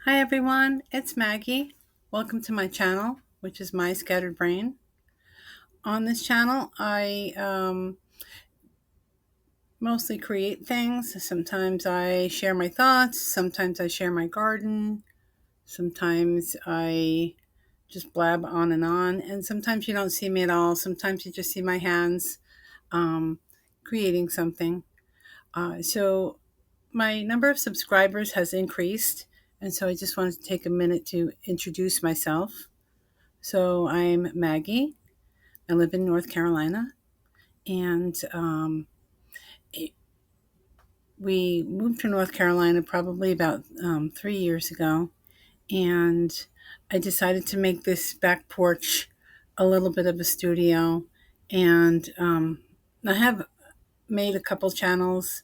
Hi everyone, it's Maggie. Welcome to my channel, which is My Scattered Brain. On this channel, I mostly create things. Sometimes I share my thoughts, sometimes I share my garden, sometimes I just blab on, and sometimes you don't see me at all. Sometimes you just see my hands um, creating something. So my number of subscribers has increased, and so I just wanted to take a minute to introduce myself. So I'm Maggie. I live in North Carolina, and we moved to North Carolina probably about 3 years ago. And I decided to make this back porch a little bit of a studio. And I have made a couple channels.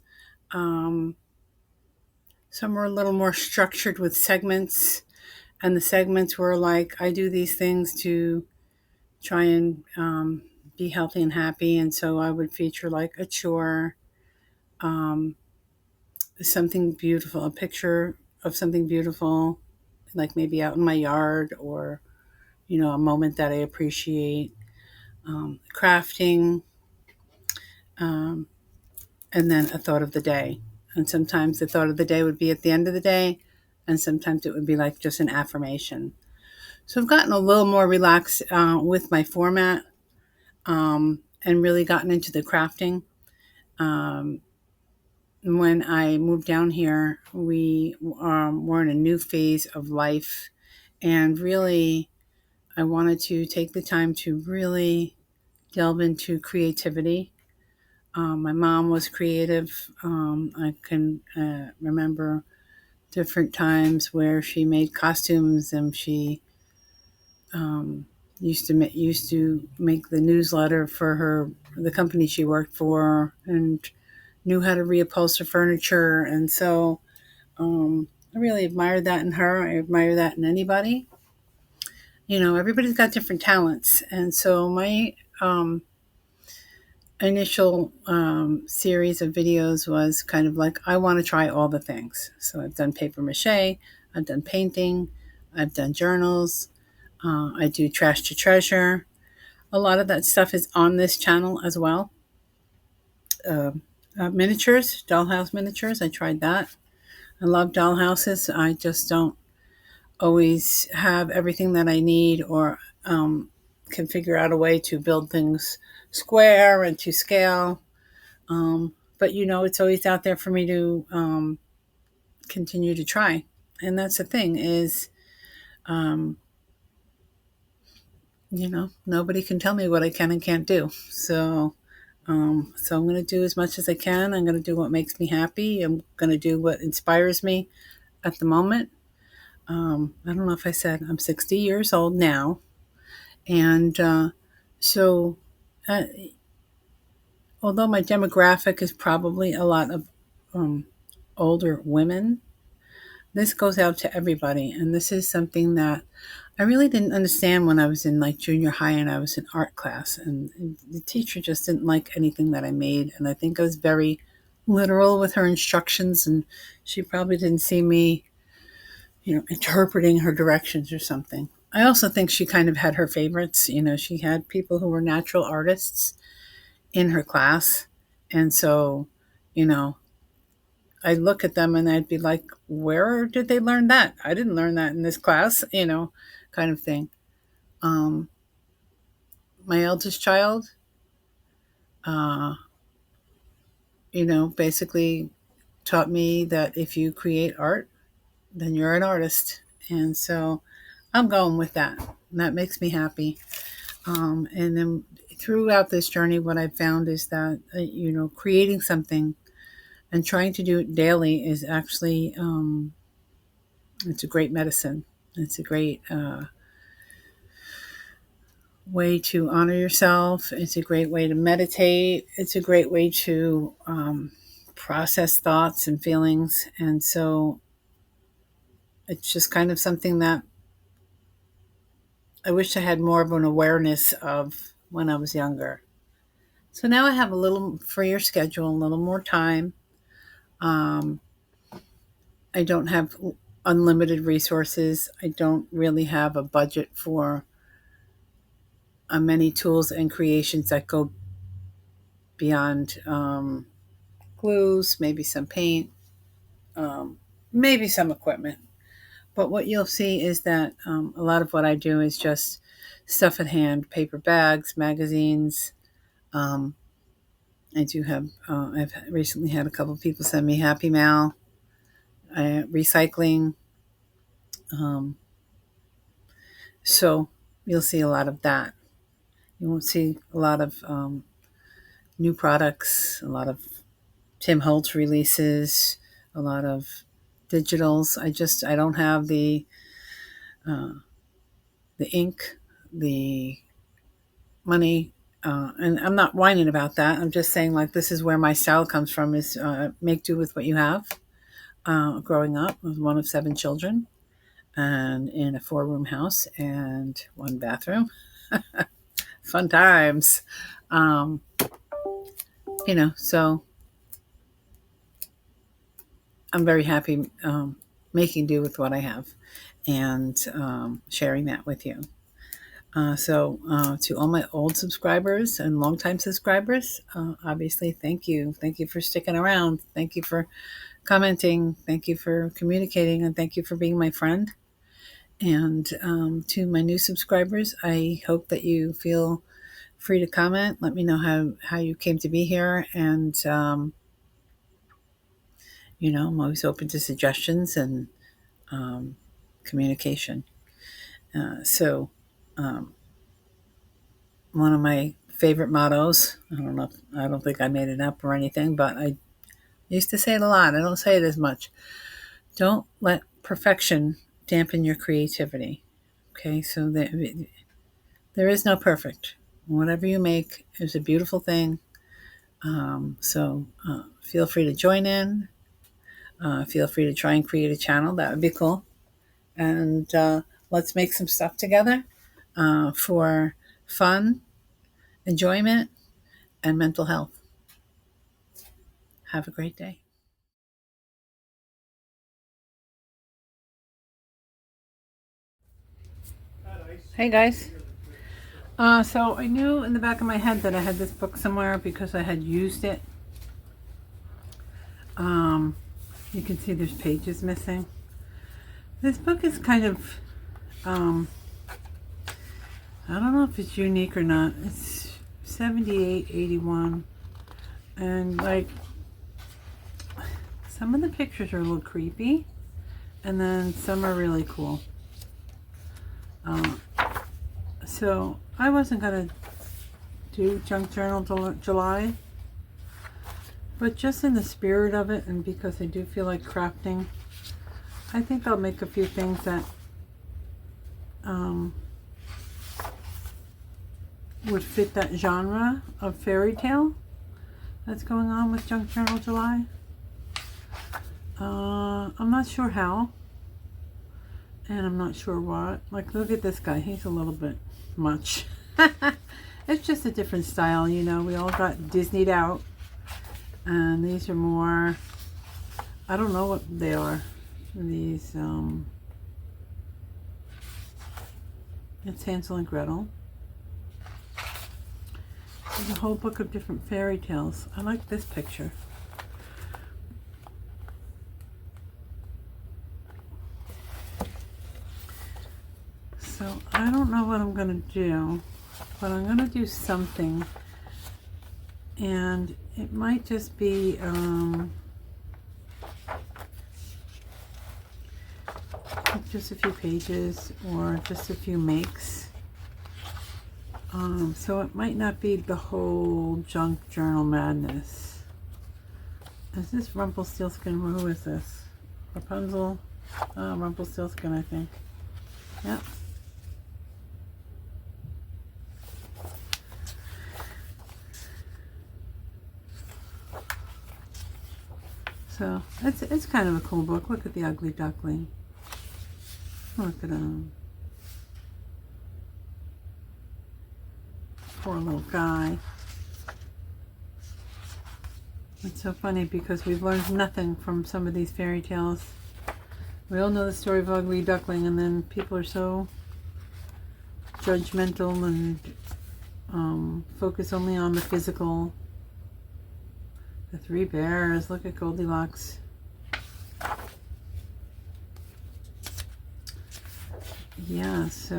Um, some were a little more structured with segments, and the segments were like, I do these things to try and be healthy and happy. And so I would feature like a chore, um, something beautiful, a picture of something beautiful, like maybe out in my yard, or, a moment that I appreciate, crafting, um, and then a thought of the day. And sometimes the thought of the day would be at the end of the day, and sometimes it would be like just an affirmation. So I've gotten a little more relaxed with my format, and really gotten into the crafting. Um, when I moved down here, we were in a new phase of life, and really, I wanted to take the time to really delve into creativity. My mom was creative. I can remember different times where she made costumes, and she used to make the newsletter for the company she worked for, and knew how to reupholster furniture. And so I really admired that in her. I admire that in anybody. Everybody's got different talents. And so my initial series of videos was kind of like, I want to try all the things. So I've done paper mache, I've done painting, I've done journals, I do trash to treasure. A lot of that stuff is on this channel as well. Uh, Miniatures, dollhouse miniatures, I tried that. I love dollhouses. I just don't always have everything that I need, or can figure out a way to build things square and to scale. But it's always out there for me to continue to try. And that's the thing is, um, nobody can tell me what I can and can't do. So I'm going to do as much as I can. I'm going to do what makes me happy. I'm going to do what inspires me at the moment. I don't know if I said I'm 60 years old now. And so, uh, although my demographic is probably a lot of um, older women, this goes out to everybody. And this is something that I really didn't understand when I was in like junior high and I was in art class. And the teacher just didn't like anything that I made. And I think I was very literal with her instructions. And she probably didn't see me, interpreting her directions or something. I also think she kind of had her favorites. She had people who were natural artists in her class. And so, you know, I'd look at them and I'd be like, where did they learn that? I didn't learn that in this class, kind of thing. Um, my eldest child, uh, basically taught me that if you create art, then you're an artist. And so I'm going with that. And that makes me happy. And then throughout this journey, what I've found is that, creating something and trying to do it daily is actually, it's a great medicine. It's a great way to honor yourself. It's a great way to meditate. It's a great way to process thoughts and feelings. And so it's just kind of something that I wish I had more of an awareness of when I was younger. So now I have a little freer schedule, a little more time. Um, I don't have unlimited resources. I don't really have a budget for many tools and creations that go beyond glues, maybe some paint, um, maybe some equipment. But what you'll see is that a lot of what I do is just stuff at hand, paper bags, magazines. Um, I do have, I've recently had a couple of people send me Happy Mail, recycling. Um, so you'll see a lot of that. You won't see a lot of new products, a lot of Tim Holtz releases, a lot of digitals. I don't have uh, the ink, the money, and I'm not whining about that. I'm just saying, like, this is where my style comes from: is make do with what you have. Growing up, I was one of 7 children, and in a 4-room house and 1 bathroom. Fun times, um, So I'm very happy making do with what I have and sharing that with you. To all my old subscribers and longtime subscribers, obviously, thank you. Thank you for sticking around. Thank you for commenting. Thank you for communicating. And thank you for being my friend. And to my new subscribers, I hope that you feel free to comment. Let me know how you came to be here. And, I'm always open to suggestions and communication. So, one of my favorite mottos. I don't think I made it up or anything, but I used to say it a lot. I don't say it as much. Don't let perfection dampen your creativity. Okay, so there is no perfect. Whatever you make is a beautiful thing. Feel free to join in. Feel free to try and create a channel. That would be cool. And let's make some stuff together for fun, enjoyment, and mental health. Have a great day. Hey guys. So I knew in the back of my head that I had this book somewhere because I had used it. You can see there's pages missing. This book is kind of, I don't know if it's unique or not. It's 78.81, and like some of the pictures are a little creepy, and then some are really cool. So I wasn't gonna do Junk Journal July, but just in the spirit of it, and because I do feel like crafting, I think I'll make a few things that would fit that genre of fairy tale that's going on with Junk Journal July. I'm not sure how, and I'm not sure what. Like, look at this guy. He's a little bit much. It's just a different style, we all got Disneyed out, and these are more, I don't know what they are. These it's Hansel and Gretel. There's a whole book of different fairy tales. I like this picture. So I don't know what I'm gonna do, but I'm gonna do something, and it might just be just a few pages or just a few makes. So it might not be the whole Junk Journal madness. Is this Rumpelstiltskin? Who is this? Rapunzel? Rumpelstiltskin, I think. Yep. So it's kind of a cool book. Look at the ugly duckling. Look at him. Poor little guy. It's so funny because we've learned nothing from some of these fairy tales. We all know the story of Ugly Duckling, and then people are so judgmental and focus only on the physical. The three bears. Look at Goldilocks. Yeah, so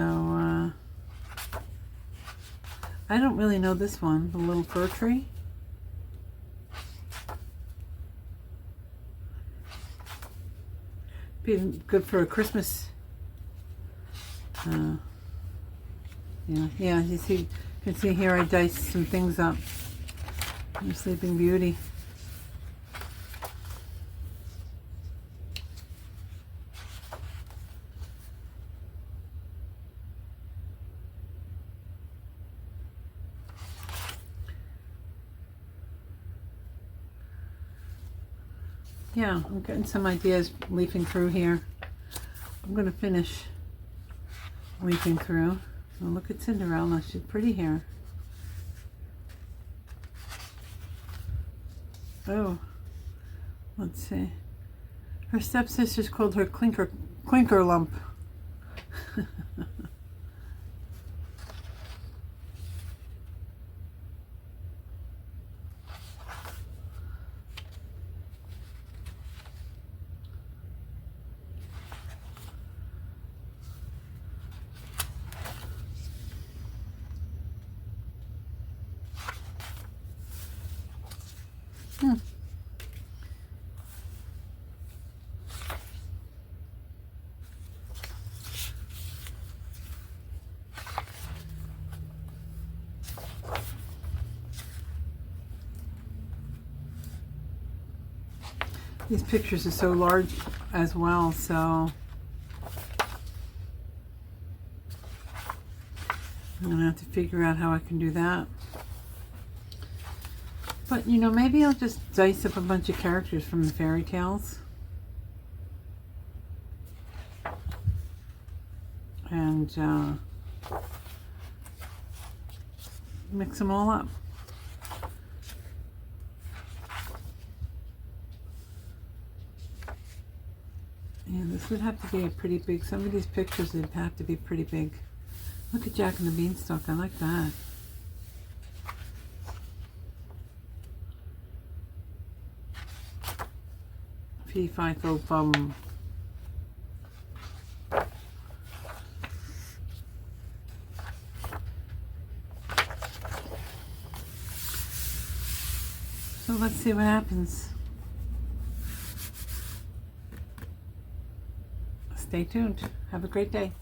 I don't really know this one. The little fir tree. Be good for a Christmas. Yeah. You can see here I diced some things up. Your Sleeping Beauty. Yeah, I'm getting some ideas leafing through here. I'm going to finish leafing through. Oh, look at Cinderella. She's pretty here. Oh, let's see. Her stepsisters called her Clinker Lump. These pictures are so large as well, so I'm going to have to figure out how I can do that. But, you know, maybe I'll just dice up a bunch of characters from the fairy tales. And mix them all up. Yeah, this would have to be a pretty big, some of these pictures would have to be pretty big. Look at Jack and the Beanstalk, I like that. Fee, fi, fo, fum. So let's see what happens. Stay tuned. Have a great day.